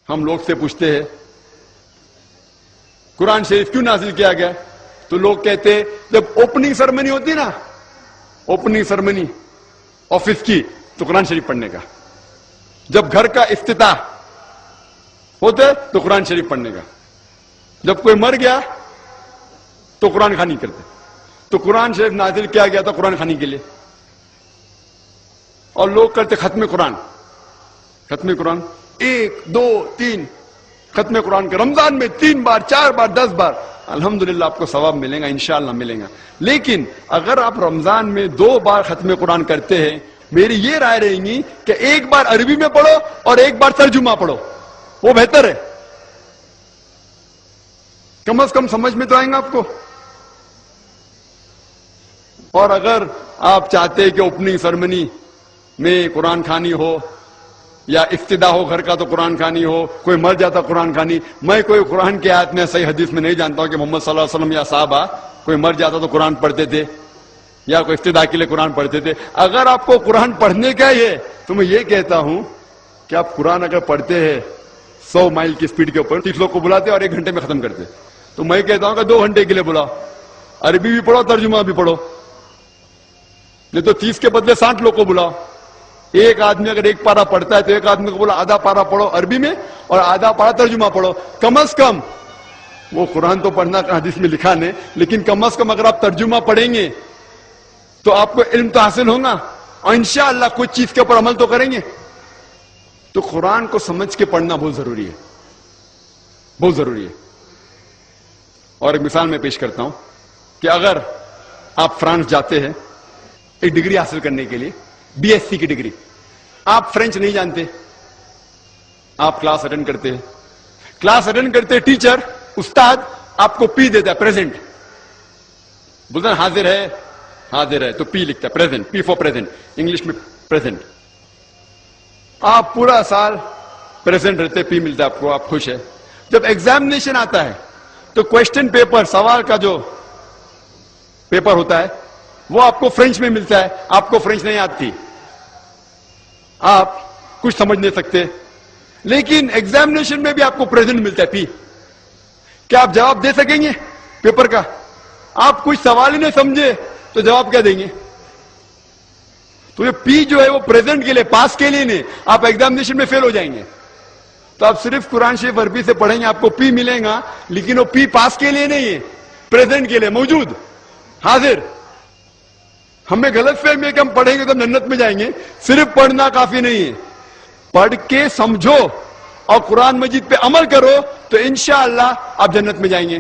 ہم لوگ سے پوچھتے ہیں قرآن شریف کیوں نازل کیا گیا؟ تو لوگ کہتے ہیں جب اوپننگ سرمنی ہوتی نا، اوپننگ سرمنی آفس کی، تو قرآن شریف پڑھنے کا. جب گھر کا افتتاح ہوتا ہے تو قرآن شریف پڑھنے کا. جب کوئی مر گیا تو قرآن خوانی کرتے. تو قرآن شریف نازل کیا گیا تھا قرآن خوانی کے لیے. اور لوگ کرتے ختم قرآن. ختم قرآن 1 2 3 ختم قرآن کا رمضان میں 3 بار 4 بار 10 بار. الحمدللہ آپ کو ثواب ملے گا، انشاءاللہ ملے گا. لیکن اگر آپ رمضان میں 2 بار ختم قرآن کرتے ہیں، میری یہ رائے رہے گی کہ 1 بار عربی میں پڑھو اور 1 بار ترجمہ پڑھو، وہ بہتر ہے. کم از کم سمجھ میں تو آئیں گا آپ کو. اور اگر آپ چاہتے ہیں کہ اوپننگ سرمنی میں قرآن خوانی ہو یا افتتاح ہو گھر کا تو قرآن خوانی ہو، کوئی مر جاتا قرآن خوانی. میں کوئی قرآن کی آیت میں صحیح حدیث میں نہیں جانتا ہوں کہ محمد صلی اللہ علیہ وسلم یا صحابہ کوئی مر جاتا تو قرآن پڑھتے تھے یا کوئی افتتاح کے لیے قرآن پڑھتے تھے. اگر آپ کو قرآن پڑھنے کا ہی ہے تو میں یہ کہتا ہوں کہ آپ قرآن اگر پڑھتے ہیں 100 مائل کی سپیڈ کے اوپر، 30 لوگ کو بلاتے اور 1 گھنٹے میں ختم کرتے، تو میں کہتا ہوں کہ 2 گھنٹے کے لیے بلاؤ، عربی بھی پڑھو ترجمہ بھی پڑھو. نہیں تو 30 کے بدلے 60 لوگ کو بلاؤ. ایک آدمی اگر 1 پارا پڑھتا ہے تو ایک آدمی کو بولا آدھا پارا پڑھو عربی میں اور آدھا پارا ترجمہ پڑھو. کم از کم وہ قرآن تو پڑھنا حدیث میں لکھا نہیں، لیکن کم از کم اگر آپ ترجمہ پڑھیں گے تو آپ کو علم تو حاصل ہوگا اور انشاءاللہ کچھ چیز کے اوپر عمل تو کریں گے. تو قرآن کو سمجھ کے پڑھنا بہت ضروری ہے، بہت ضروری ہے. اور ایک مثال میں پیش کرتا ہوں کہ اگر آپ فرانس جاتے ہیں ایک ڈگری حاصل کرنے کے لیے، BSc کی ڈگری، آپ فرینچ نہیں جانتے، آپ کلاس اٹینڈ کرتے ہیں. کلاس اٹینڈ کرتے ٹیچر استاد آپ کو پی دیتا ہے، پریزنٹ بولتا ہے حاضر ہے، حاضر ہے تو پی لکھتا ہے، present, P four present, English میں پریزنٹ. آپ پورا سال پریزنٹ رہتے، پی ملتا ہے آپ کو، آپ خوش ہے. جب ایگزامینیشن آتا ہے تو کوشچن پیپر، سوال کا جو پیپر ہوتا ہے وہ آپ کو فرینچ میں ملتا ہے. آپ کو فرینچ نہیں آتی، آپ کچھ سمجھ نہیں سکتے، لیکن ایگزامینیشن میں بھی آپ کو پریزنٹ ملتا ہے، پی. کیا آپ جواب دے سکیں گے پیپر کا؟ آپ کچھ سوال ہی نہیں سمجھے تو جواب کیا دیں گے؟ تو یہ پی جو ہے وہ پریزنٹ کے لیے، پاس کے لیے نہیں. آپ ایگزامینیشن میں فیل ہو جائیں گے. تو آپ صرف قرآن شریف عربی سے پڑھیں گے، آپ کو پی ملے گا، لیکن وہ پی پاس کے لیے نہیں ہے، پریزنٹ کے لیے، موجود، حاضر. ہمیں غلط فہمی ہے کہ ہم پڑھیں گے تو جنت میں جائیں گے. صرف پڑھنا کافی نہیں ہے، پڑھ کے سمجھو اور قرآن مجید پہ عمل کرو تو انشاءاللہ آپ جنت میں جائیں گے.